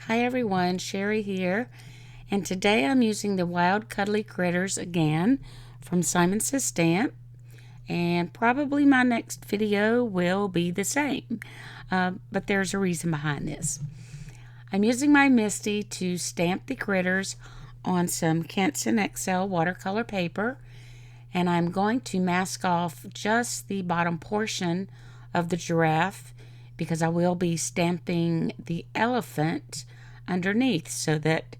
Hi everyone, Sherry here, and today I'm using the Wild Cuddly Critters again from Simon Says Stamp, and probably my next video will be the same, but there's a reason behind this. I'm using my Misty to stamp the critters on some Canson XL watercolor paper, and I'm going to mask off just the bottom portion of the giraffe because I will be stamping the elephant underneath so that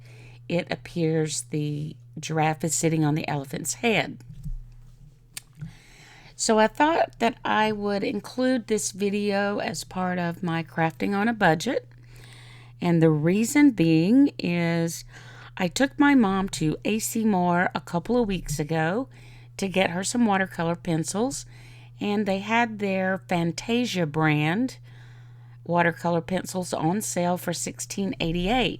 it appears the giraffe is sitting on the elephant's head. So I thought that I would include this video as part of my crafting on a budget. And the reason being is I took my mom to AC Moore a couple of weeks ago to get her some watercolor pencils, and they had their Fantasia brand watercolor pencils on sale for $16.88.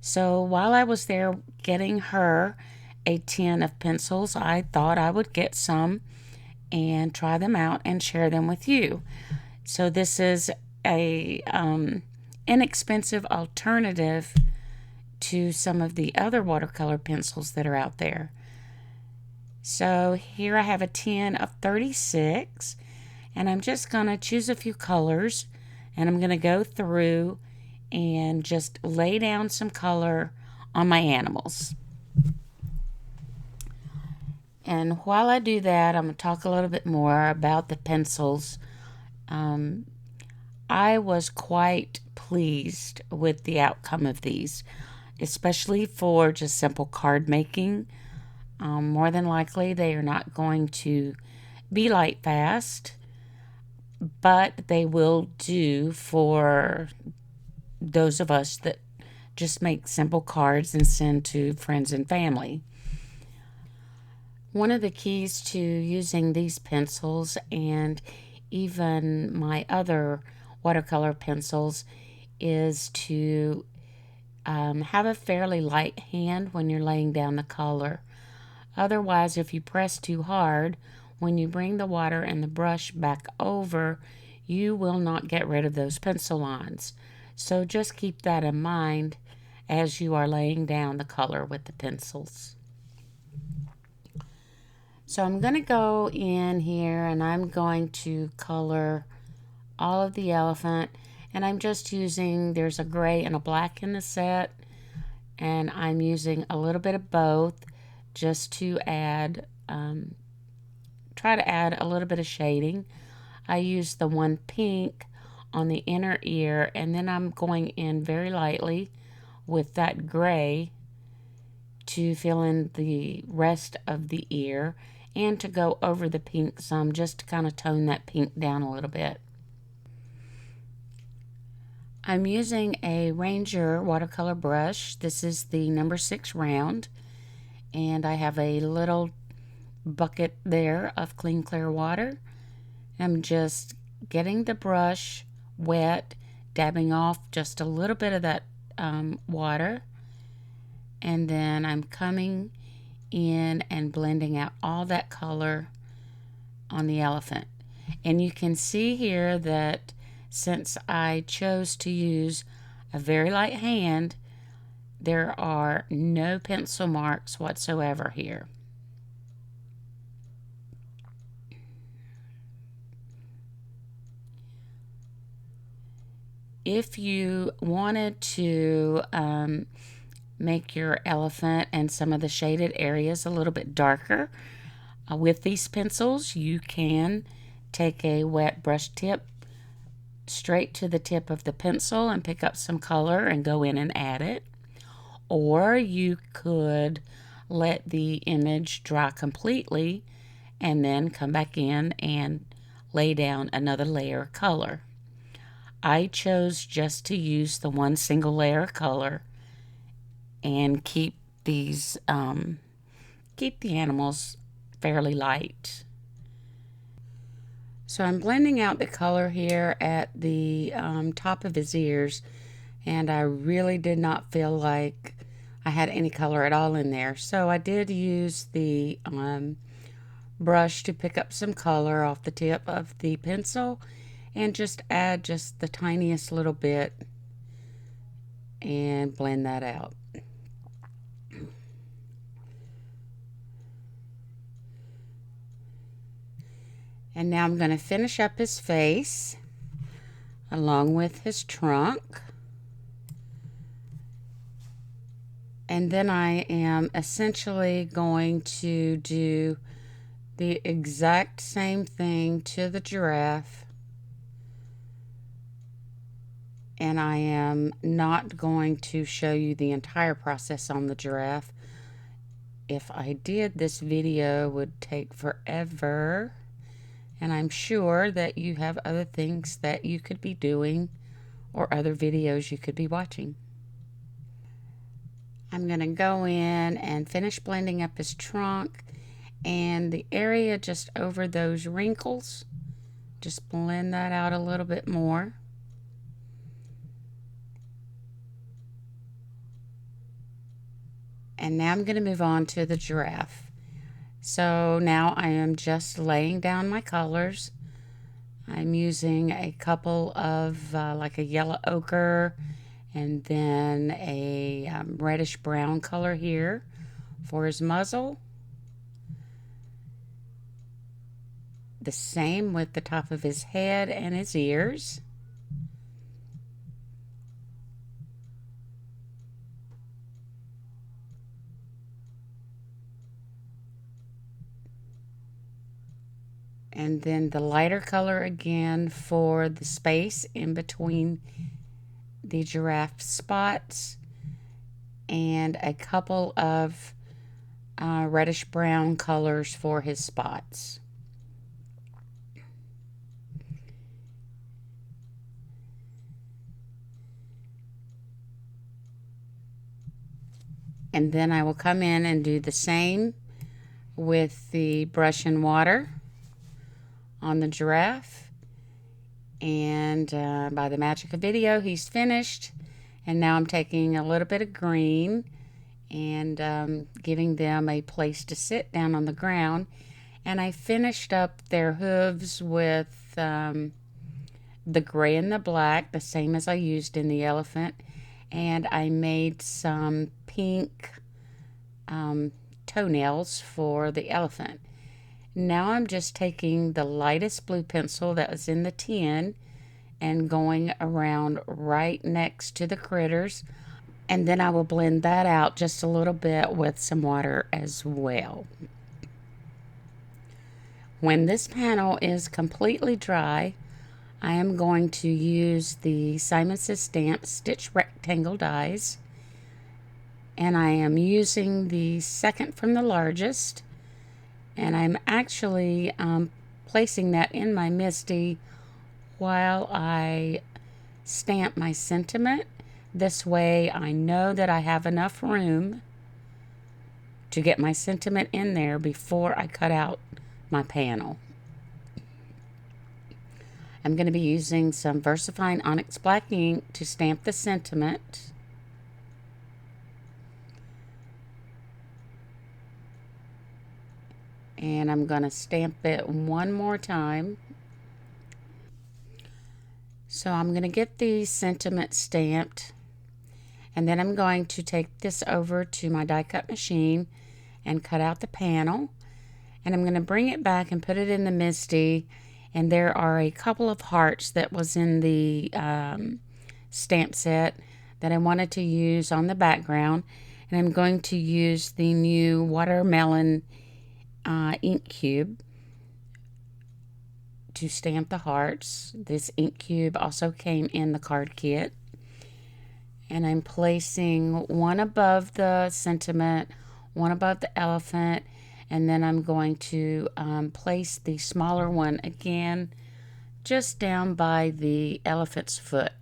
So while I was there getting her a tin of pencils, I thought I would get some and try them out and share them with you. So this is a inexpensive alternative to some of the other watercolor pencils that are out there. So here I have a tin of 36, and I'm just going to choose a few colors, and I'm going to go through and just lay down some color on my animals. And while I do that, I'm going to talk a little bit more about the pencils. I was quite pleased with the outcome of these, especially for just simple card making. More than likely, they are not going to be light fast, but they will do for those of us that just make simple cards and send to friends and family. One of the keys to using these pencils and even my other watercolor pencils is to have a fairly light hand when you're laying down the color. Otherwise, if you press too hard, when you bring the water and the brush back over, you will not get rid of those pencil lines. So just keep that in mind as you are laying down the color with the pencils. So I'm going to go in here and I'm going to color all of the elephant, and I'm just using, there's a gray and a black in the set, and I'm using a little bit of both just to add, try to add a little bit of shading. I use the one pink on the inner ear, and then I'm going in very lightly with that gray to fill in the rest of the ear and to go over the pink some just to kind of tone that pink down a little bit. I'm using a Ranger watercolor brush. This is the number 6 round, and I have a little bucket there of clean clear water. I'm just getting the brush wet, dabbing off just a little bit of that water, and then I'm coming in and blending out all that color on the elephant. And you can see here that since I chose to use a very light hand, there are no pencil marks whatsoever here. If you wanted to make your elephant and some of the shaded areas a little bit darker with these pencils, you can take a wet brush tip straight to the tip of the pencil and pick up some color and go in and add it. Or you could let the image dry completely and then come back in and lay down another layer of color. I chose just to use the one single layer of color and keep these keep the animals fairly light. So I'm blending out the color here at the top of his ears, and I really did not feel like I had any color at all in there. So I did use the brush to pick up some color off the tip of the pencil and just add just the tiniest little bit and blend that out. And now I'm going to finish up his face along with his trunk. And then I am essentially going to do the exact same thing to the giraffe. And I am not going to show you the entire process on the giraffe. If I did, this video would take forever. And I'm sure that you have other things that you could be doing or other videos you could be watching. I'm going to go in and finish blending up his trunk and the area just over those wrinkles. Just blend that out a little bit more. And now I'm going to move on to the giraffe. So now I am just laying down my colors. I'm using a couple of like a yellow ochre and then a reddish brown color here for his muzzle. The same with the top of his head and his ears. And then the lighter color again for the space in between the giraffe spots, and a couple of reddish brown colors for his spots. And then I will come in and do the same with the brush and water on the giraffe. And by the magic of video, he's finished. And now I'm taking a little bit of green and giving them a place to sit down on the ground. And I finished up their hooves with the gray and the black, the same as I used in the elephant. And I made some pink toenails for the elephant. Now I'm just taking the lightest blue pencil that was in the tin and going around right next to the critters. And then I will blend that out just a little bit with some water as well. When this panel is completely dry, I am going to use the Simon Says Stamp Stitch Rectangle dies. And I am using the second from the largest. And I'm actually placing that in my MISTI while I stamp my sentiment. This way I know that I have enough room to get my sentiment in there before I cut out my panel. I'm going to be using some VersaFine Onyx Black ink to stamp the sentiment. And I'm going to stamp it one more time. So I'm going to get the sentiment stamped. And then I'm going to take this over to my die cut machine and cut out the panel. And I'm going to bring it back and put it in the MISTI. And there are a couple of hearts that was in the stamp set that I wanted to use on the background. And I'm going to use the new watermelon ink cube to stamp the hearts. This ink cube also came in the card kit. And I'm placing one above the sentiment, one above the elephant, and then I'm going to place the smaller one again just down by the elephant's foot.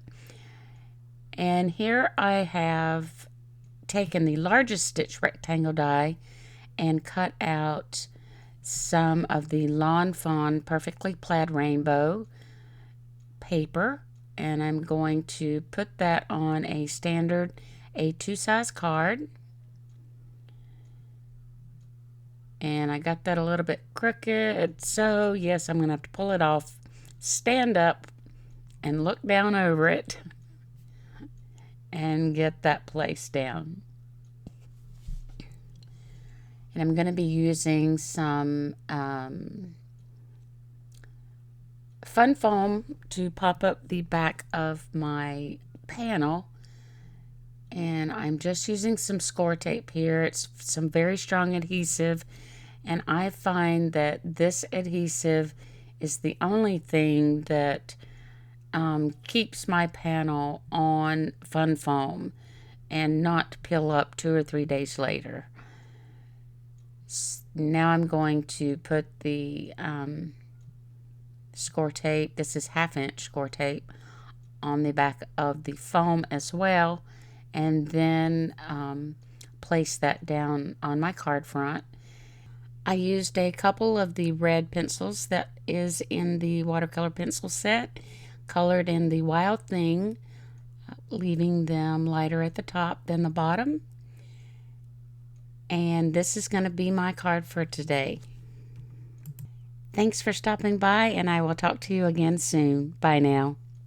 And here I have taken the largest stitch rectangle die and cut out some of the Lawn Fawn Perfectly Plaid Rainbow paper, and I'm going to put that on a standard A2 size card. And I got that a little bit crooked, so yes, I'm going to have to pull it off, stand up, and look down over it. and get that placed down. And I'm going to be using some fun foam to pop up the back of my panel. And I'm just using some score tape here. It's some very strong adhesive. And I find that this adhesive is the only thing that keeps my panel on fun foam and not peel up 2 or 3 days later. Now I'm going to put the score tape, this is 1/2" score tape, on the back of the foam as well, and then place that down on my card front. I used a couple of the red pencils that is in the watercolor pencil set, colored in the Wild Thing, leaving them lighter at the top than the bottom. And this is going to be my card for today. Thanks for stopping by, and I will talk to you again soon. Bye now.